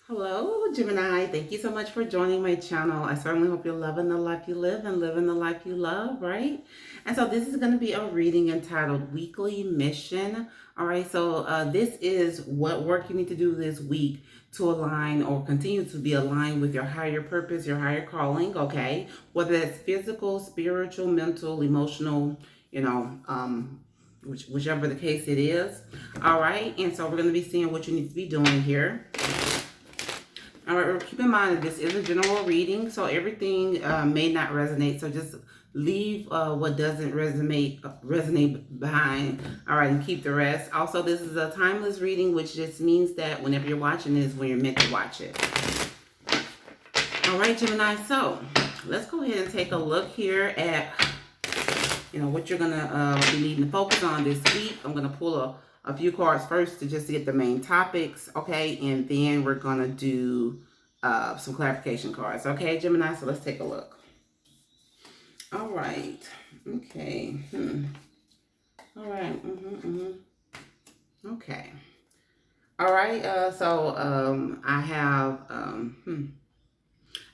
Hello, Gemini. Thank you so much for joining my channel. I certainly hope you're loving the life you live and living the life you love, right? And so this is going to be a reading entitled Weekly Mission. All right, so this is what work you need to do this week to align or continue to be aligned with your higher purpose, your higher calling, okay? Whether that's physical, spiritual, mental, emotional, you know, whichever the case it is. All right, and so we're going to be seeing what you need to be doing here. All right, keep in mind that this is a general reading, so everything may not resonate. So just leave what doesn't resonate behind. All right, and keep the rest. Also, this is a timeless reading, which just means that whenever you're watching this, when you're meant to watch it. All right, Gemini. So let's go ahead and take a look here at what you're gonna be needing to focus on this week. I'm gonna pull a few cards first to just get the main topics, okay? And then we're going to do some clarification cards, okay, Gemini? So let's take a look. All right. Okay. All right. Okay. All right. I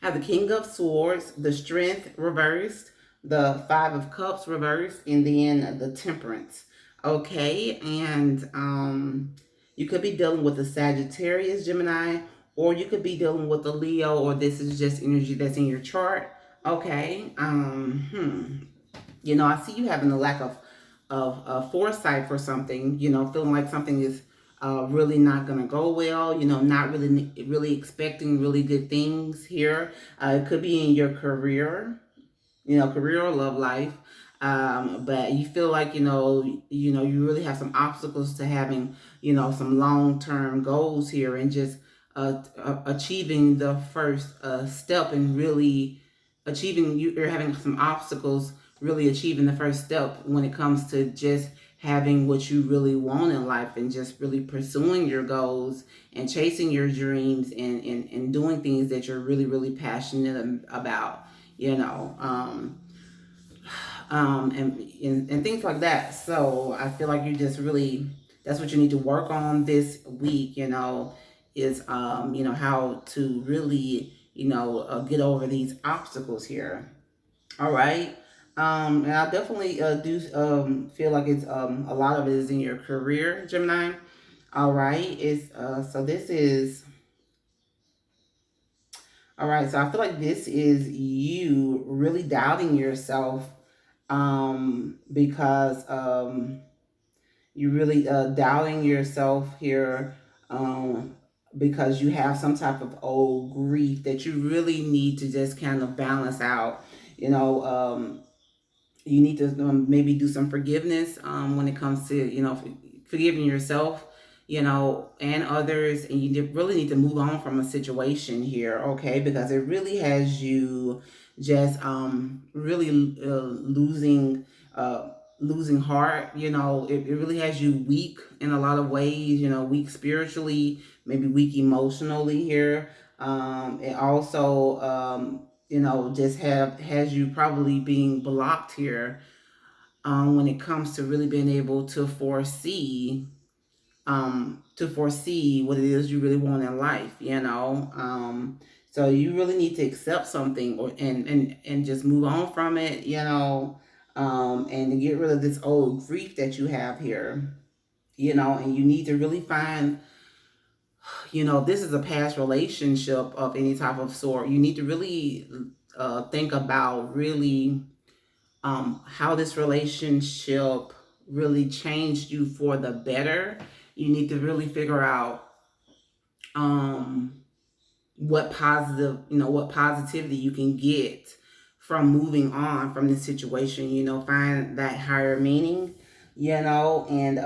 have the King of Swords, the Strength reversed, the Five of Cups reversed, and then the Temperance. Okay, and you could be dealing with a Sagittarius, Gemini, or you could be dealing with a Leo, or this is just energy that's in your chart. Okay, I see you having a lack of foresight for something. Feeling like something is really not gonna go well. Not really expecting really good things here. It could be in your career, career or love life. But you feel like, you really have some obstacles to having, some long-term goals here and just achieving the first step and really you're having some obstacles really achieving the first step when it comes to just having what you really want in life and just really pursuing your goals and chasing your dreams and doing things that you're really, really passionate about, and things like that. So I feel like you just really, that's what you need to work on this week, is, how to really, get over these obstacles here. All right. And I definitely do feel like it's a lot of it is in your career, Gemini. All right. So this is all right. So I feel like this is you really doubting yourself because you really doubting yourself here because you have some type of old grief that you really need to just kind of balance out. You need to maybe do some forgiveness when it comes to forgiving yourself, and others, and you really need to move on from a situation here, okay? Because it really has you just really losing heart. It really has you weak in a lot of ways, weak spiritually, maybe weak emotionally here. It also just has you probably being blocked here when it comes to really being able to foresee what it is you really want in life, so you really need to accept something and just move on from it, and to get rid of this old grief that you have here, and you need to really find, this is a past relationship of any type of sort. You need to really think about really how this relationship really changed you for the better. You need to really figure out um, what positivity you can get from moving on from this situation. Find that higher meaning. And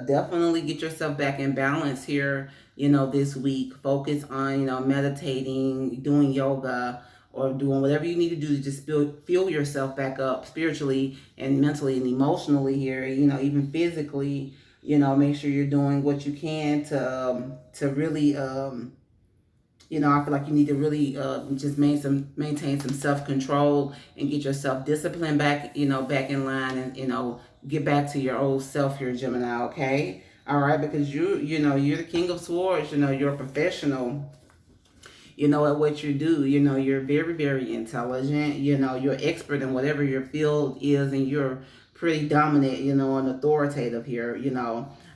definitely get yourself back in balance here. This week, focus on meditating, doing yoga, or doing whatever you need to do to just feel yourself back up spiritually and mentally and emotionally here, even physically. Make sure you're doing what you can to really I feel like you need to really just maintain some self-control and get your self-discipline back, back in line, and get back to your old self here, Gemini, okay? All right, because you're the King of Swords. You're a professional. At what you do. You're very, very intelligent. You're expert in whatever your field is, and you're pretty dominant. And authoritative here.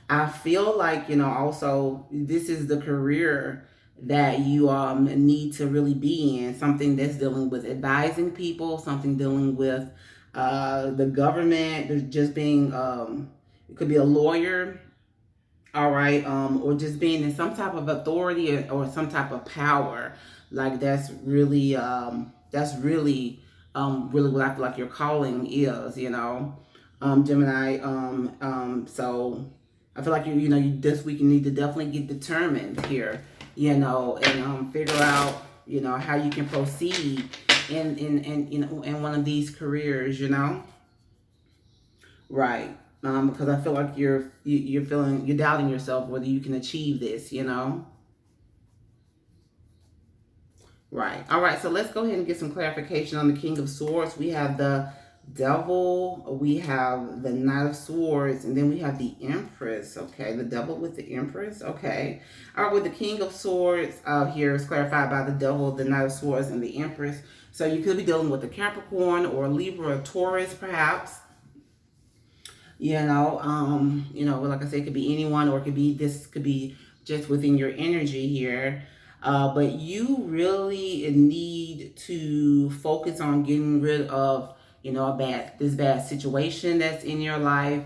I feel like also this is the career that you need to really be in, something that's dealing with advising people, something dealing with the government, just being it could be a lawyer, all right, or just being in some type of authority, or some type of power. Like that's really what I feel like your calling is, Gemini. So I feel like you this week you need to definitely get determined here, and figure out how you can proceed in one of these careers, right. Because I feel like you're doubting yourself whether you can achieve this. Right. All right. So let's go ahead and get some clarification on the King of Swords. We have the Devil, we have the Knight of Swords, and then we have the Empress. Okay, the Devil with the Empress. Okay. All right. With the King of Swords here is clarified by the Devil, the Knight of Swords, and the Empress. So you could be dealing with a Capricorn or a Libra or Taurus, perhaps. Like I said, it could be anyone, or this could be just within your energy here. But you really need to focus on getting rid of, this bad situation that's in your life,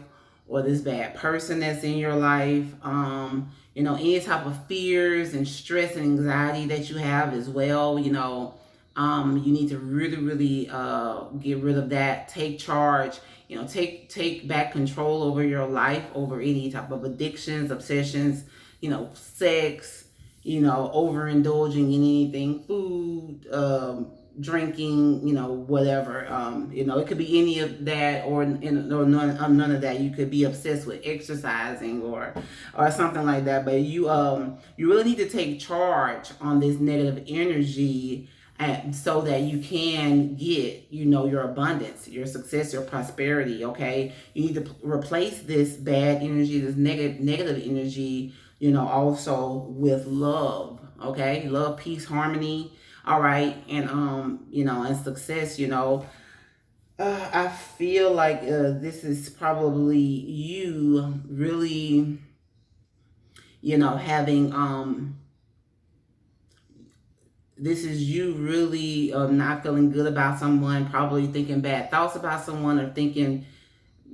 or this bad person that's in your life. Any type of fears and stress and anxiety that you have as well. You need to really, really get rid of that. Take charge. Take back control over your life, over any type of addictions, obsessions, sex, overindulging in anything, food, drinking, whatever. It could be any of that, or none of that. You could be obsessed with exercising, or something like that. But you really need to take charge on this negative energy, so that you can get, your abundance, your success, your prosperity. Okay, you need to replace this bad energy, this negative energy, also with love. Okay, love, peace, harmony. All right, and success. I feel like this is probably you really, having this is you really not feeling good about someone, probably thinking bad thoughts about someone, or thinking,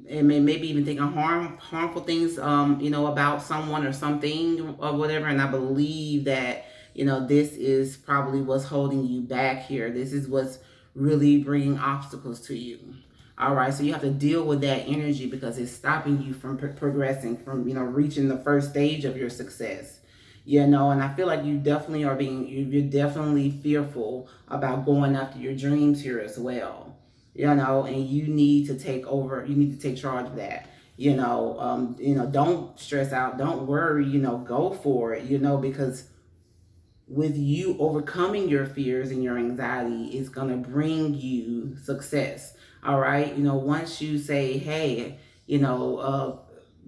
and maybe even thinking harmful things, about someone or something or whatever. And I believe that, this is probably what's holding you back here. This is what's really bringing obstacles to you. All right, so you have to deal with that energy, because it's stopping you from progressing, from reaching the first stage of your success. And I feel like you're definitely fearful about going after your dreams here as well. And you need to take over. You need to take charge of that. Don't stress out. Don't worry. Go for it. Because with you overcoming your fears and your anxiety is going to bring you success. All right. Once you say, hey,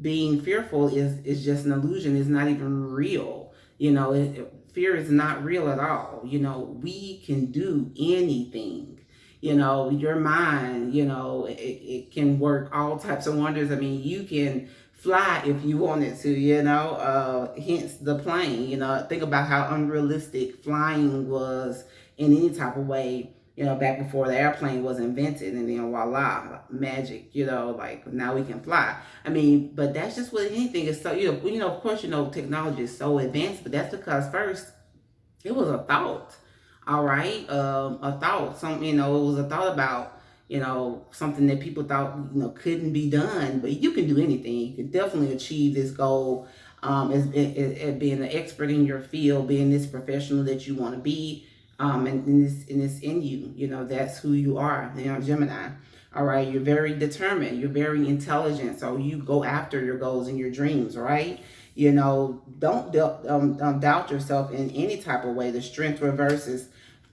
being fearful is just an illusion. It's not even real. Fear is not real at all. We can do anything. Your mind, it can work all types of wonders. I mean, you can fly if you wanted to, hence the plane. Think about how unrealistic flying was in any type of way, back before the airplane was invented, and then voila, magic, like now we can fly. I mean, but that's just what anything is. So, of course, technology is so advanced, but that's because first it was a thought. All right, a thought. It was a thought about something that people thought couldn't be done, but you can do anything. You can definitely achieve this goal. As being an expert in your field, being this professional that you want to be, and it's in you. That's who you are. Gemini. All right, you're very determined. You're very intelligent. So you go after your goals and your dreams. Right. Don't doubt yourself in any type of way. The strength reverses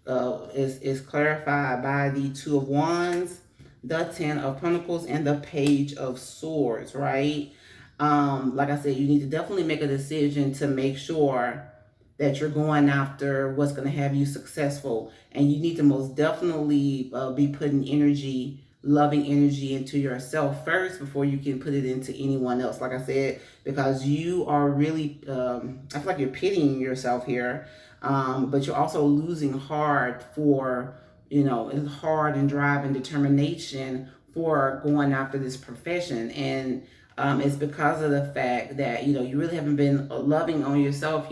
is clarified by the Two of Wands, the Ten of Pentacles, and the Page of Swords, right? Like I said, you need to definitely make a decision to make sure that you're going after what's going to have you successful. And you need to most definitely be putting energy, loving energy into yourself first before you can put it into anyone else. Like I said, because you are really, I feel like you're pitying yourself here, but you're also losing hard for, it's hard and drive and determination for going after this profession. And it's because of the fact that you really haven't been loving on yourself,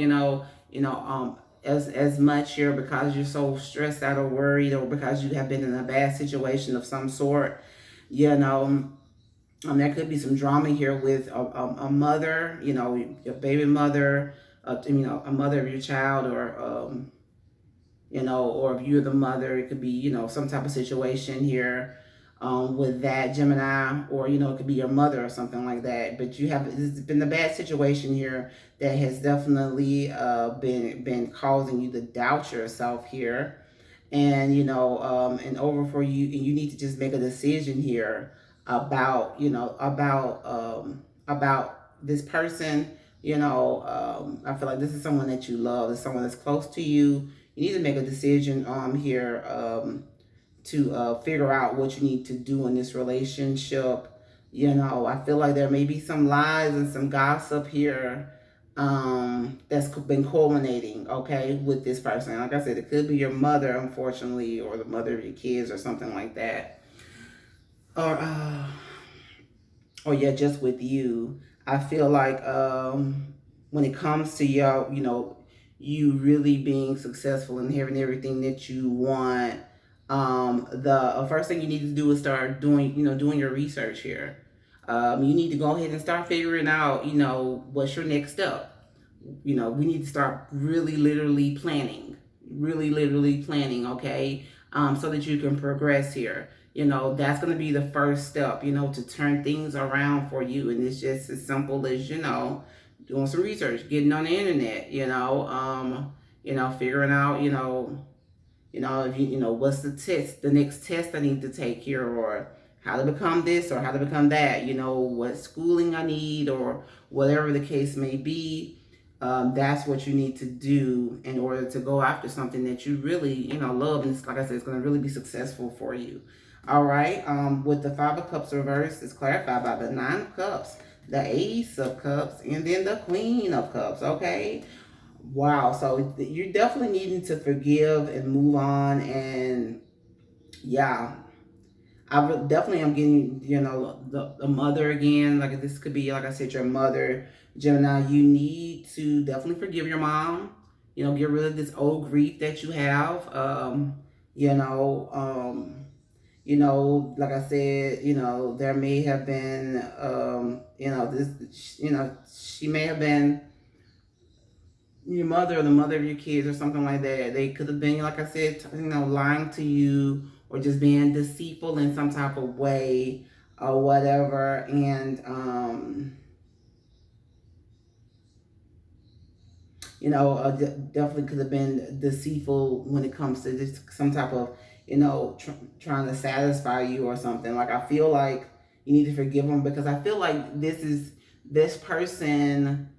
as much here, because you're so stressed out or worried, or because you have been in a bad situation of some sort. you know there could be some drama here with a mother, your baby mother, a mother of your child, or if you're the mother, it could be, some type of situation here with that Gemini, or, it could be your mother or something like that. But it's been a bad situation here that has definitely been causing you to doubt yourself here. And, and over for you, and you need to just make a decision here about this person. I feel like this is someone that you love. It's someone that's close to you. You need to make a decision here to figure out what you need to do in this relationship. I feel like there may be some lies and some gossip here that's been culminating, okay, with this person. Like I said, it could be your mother, unfortunately, or the mother of your kids, or something like that. Or yeah, just with you. I feel like when it comes to you really being successful and having everything that you want, the first thing you need to do is start doing your research here. You need to go ahead and start figuring out, what's your next step. We need to start really literally planning, okay, so that you can progress here. That's going to be the first step, to turn things around for you. And it's just as simple as, doing some research, getting on the internet, figuring out, if what's the next test I need to take here, or how to become this or how to become that, what schooling I need, or whatever the case may be. That's what you need to do in order to go after something that you really, love. And it's, like I said, it's going to really be successful for you. All right. With the Five of Cups reversed, it's clarified by the Nine of Cups, the Ace of Cups, and then the Queen of Cups. Okay. Wow. So you're definitely needing to forgive and move on. And yeah, definitely am getting, the mother again. Like, this could be, like I said, your mother, Gemini. You need to definitely forgive your mom. Get rid of this old grief that you have. You know, um, like I said, there may have been, she may have been your mother or the mother of your kids or something like that. They could have been, like I said, lying to you, or just being deceitful in some type of way or whatever. And, definitely could have been deceitful when it comes to just some type of, trying to satisfy you or something. Like, I feel like you need to forgive them, because I feel like this person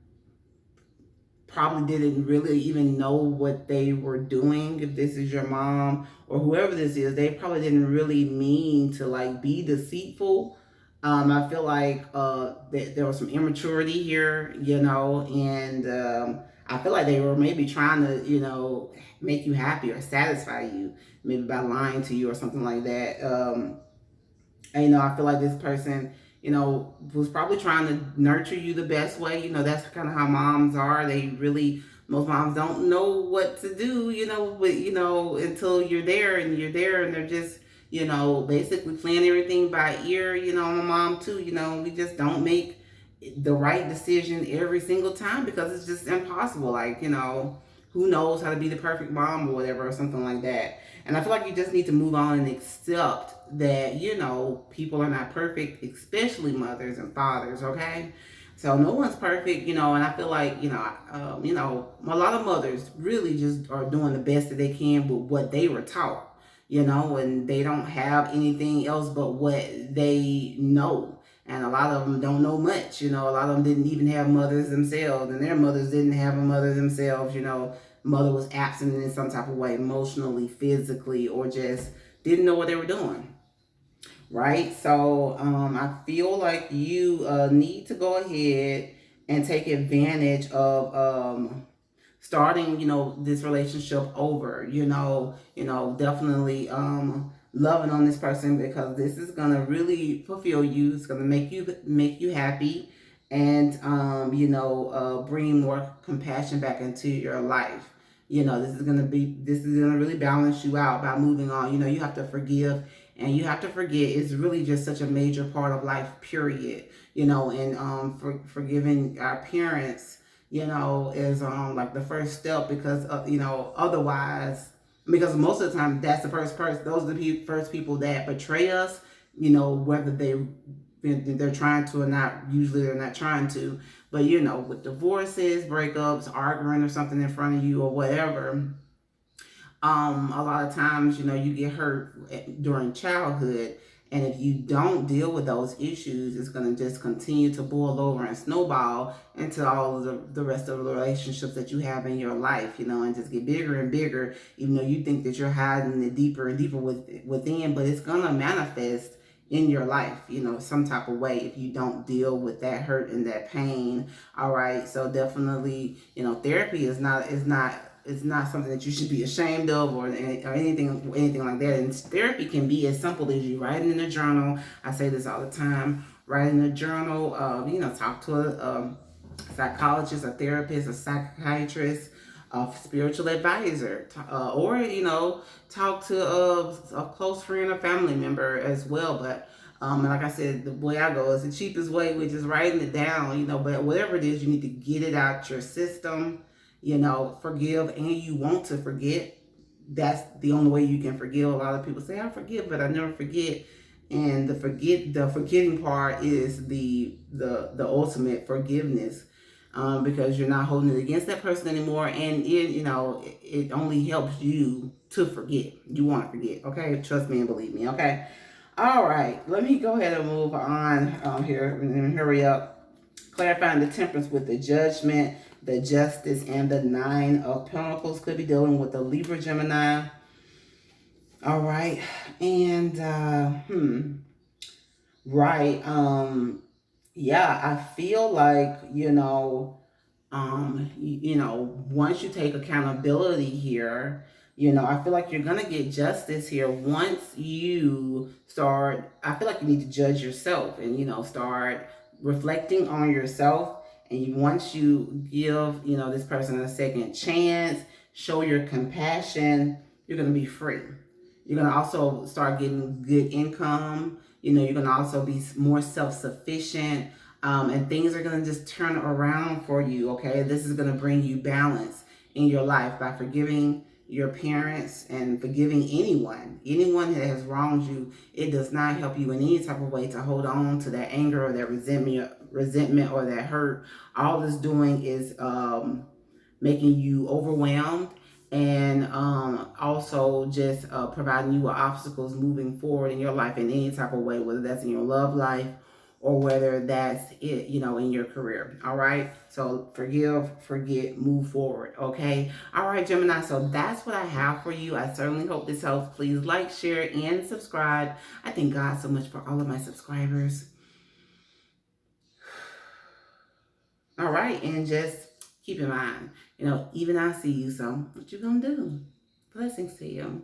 probably didn't really even know what they were doing. If this is your mom or whoever this is, they probably didn't really mean to like be deceitful. I feel like there was some immaturity here, and I feel like they were maybe trying to, make you happy or satisfy you, maybe by lying to you or something like that. And, I feel like this person, was probably trying to nurture you the best way. That's kind of how moms are. Most moms don't know what to do, until you're there and they're just, basically playing everything by ear. I'm a mom too. We just don't make the right decision every single time, because it's just impossible. Like, who knows how to be the perfect mom or whatever, or something like that. And I feel like you just need to move on and accept that, people are not perfect, especially mothers and fathers, okay? So no one's perfect, and I feel like, a lot of mothers really just are doing the best that they can with what they were taught, and they don't have anything else but what they know. And a lot of them don't know much. A lot of them didn't even have mothers themselves, and their mothers didn't have a mother themselves. Mother was absent in some type of way, emotionally, physically, or just didn't know what they were doing. Right? So I feel like you need to go ahead and take advantage of starting, this relationship over, definitely loving on this person, because this is gonna really fulfill you. It's gonna make you happy, and bring more compassion back into your life. This is gonna really balance you out by moving on. You have to forgive and you have to forget. It's really just such a major part of life, period. And for forgiving our parents, is like the first step, because otherwise, because most of the time that's the first person. Those are the first people that betray us. Whether they're trying to or not. Usually they're not trying to, but with divorces, breakups, arguing or something in front of you or whatever. A lot of times, you get hurt during childhood, and if you don't deal with those issues, it's going to just continue to boil over and snowball into all of the rest of the relationships that you have in your life, and just get bigger and bigger, even though you think that you're hiding it deeper and deeper within, but it's going to manifest in your life, some type of way, if you don't deal with that hurt and that pain. All right. So definitely, therapy is not something that you should be ashamed of, or anything like that. And therapy can be as simple as you writing in a journal. I say this all the time. Write in a journal. Talk to a psychologist, a therapist, a psychiatrist, a spiritual advisor, or talk to a close friend or family member as well. But like I said, the way I go is the cheapest way, which is writing it down. But whatever it is, you need to get it out your system. Forgive, and you want to forget. That's the only way you can forgive. A lot of people say, I forgive, but I never forget. And the forgetting part is the ultimate forgiveness, because you're not holding it against that person anymore, and it only helps you to forget. You want to forget, okay? Trust me and believe me, okay? All right, let me go ahead and move on here and hurry up. Clarifying the temperance with the Judgment, the Justice, and the Nine of Pentacles. Could be dealing with the Libra, Gemini. All right, and right, yeah, I feel like once you take accountability here, I feel like you're gonna get justice here once you start. I feel like you need to judge yourself and start reflecting on yourself. And once you give this person a second chance, show your compassion, you're gonna be free. You're gonna also start getting good income. You're gonna also be more self-sufficient, and things are going to just turn around for you, okay? This is going to bring you balance in your life by forgiving your parents and forgiving anyone that has wronged you. It does not help you in any type of way to hold on to that anger or that resentment or that hurt. All it's doing is making you overwhelmed, and also just providing you with obstacles moving forward in your life in any type of way, whether that's in your love life or whether that's it, in your career. All right. So forgive, forget, move forward. Okay. All right, Gemini. So that's what I have for you. I certainly hope this helps. Please like, share, and subscribe. I thank God so much for all of my subscribers. All right. And just keep in mind, even I see you. So what you gonna do? Blessings to you.